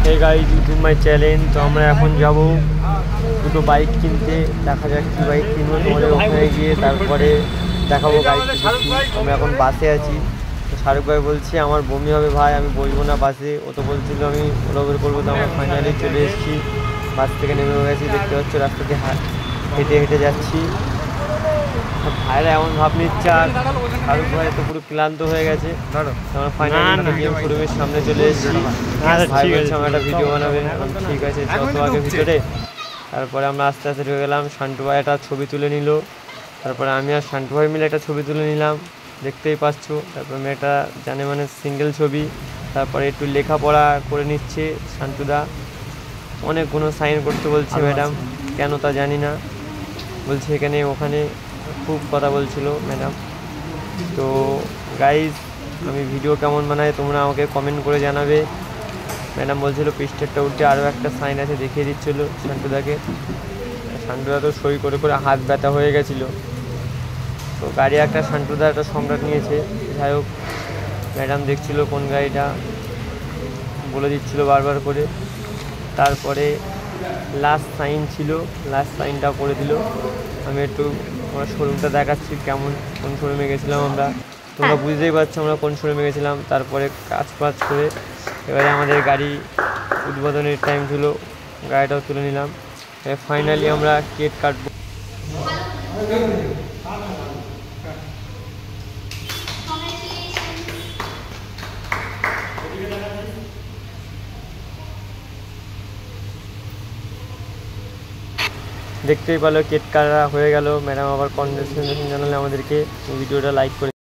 Hey guys, YouTube my channel. তো আমরা এখন যাব দুটো বাইক কিনতে। দেখা যাক কী বাইক কিনবো, তোমাদের ওখানে গিয়ে তারপরে দেখাবো গাইড। আমরা এখন বাসে আছি। তো শাহরুখ ভাই বলছে আমার বমি হবে ভাই, আমি বসবো না বাসে। ও তো বলছিল আমি ওলাবের করবো। তো আমরা ফাইনালি চলে এসেছি, বাস থেকে নেমে গেছি। দেখতে পাচ্ছ রাস্তা দিয়ে হেঁটে হেঁটে যাচ্ছি। ভাইরা এমন ভাব নিচ্ছে, আর শাহরুখ ভাই তো পুরো ক্লান্ত হয়ে গেছে। আমরা ফাইনালি মিডিয়াম শোরুমের সামনে চলে এসেছি। ভাই বলছে আমার একটা ভিডিও বানাবে। ঠিক আছে, যত আগে ভিতরে। তারপরে আমরা আস্তে আস্তে ঢুকে গেলাম। শান্টু ভাই একটা ছবি তুলে নিল। তারপরে আমি আর শান্টু ভাই মিলে একটা ছবি তুলে নিলাম, দেখতেই পাচ্ছ। তারপরে আমি একটা জানে মানে সিঙ্গেল ছবি। তারপরে একটু লেখাপড়া করে নিচ্ছে শান্টুদা। অনেকগুলো সাইন করতে বলছে ম্যাডাম, কেন তা জানি না। বলছে এখানে ওখানে খুব কথা বলছিল ম্যাডাম। তো গাইজ, আমি ভিডিও কেমন বানাই তোমরা আমাকে কমেন্ট করে জানাবে। ম্যাডাম বলছিল পৃষ্ঠারটা উঠে আরও একটা সাইন আছে, দেখিয়ে দিচ্ছিলো শান্টুদাকে। শান্টুদা তো সই করে করে হাত ব্যথা হয়ে গেছিলো। তো গাড়ি একটা শান্টুদা একটা সম্রাট নিয়েছে। যাই হোক, ম্যাডাম দেখছিল কোন গাড়িটা, বলে দিচ্ছিলো বারবার করে। তারপরে লাস্ট সাইন ছিল, লাস্ট সাইনটা করে দিল। আমি একটু আমার শোরুমটা দেখাচ্ছি, কেমন কোন শোরুমে গেছিলাম আমরা। তোমরা বুঝতেই পারছো আমরা কোন শোরুমে গেছিলাম। তারপরে কাজ করে এবারে আমাদের গাড়ি উদ্বোধনের টাইম ছিল, গাড়িটাও তুলে নিলাম। ফাইনালি আমরা কেক কাটবো। দেখতেই পেলো কেক কাটা হয়ে গেল। ম্যাডাম আবার কনগ্রেচুলেশন জানালে আমাদেরকে। ভিডিওটা লাইক করে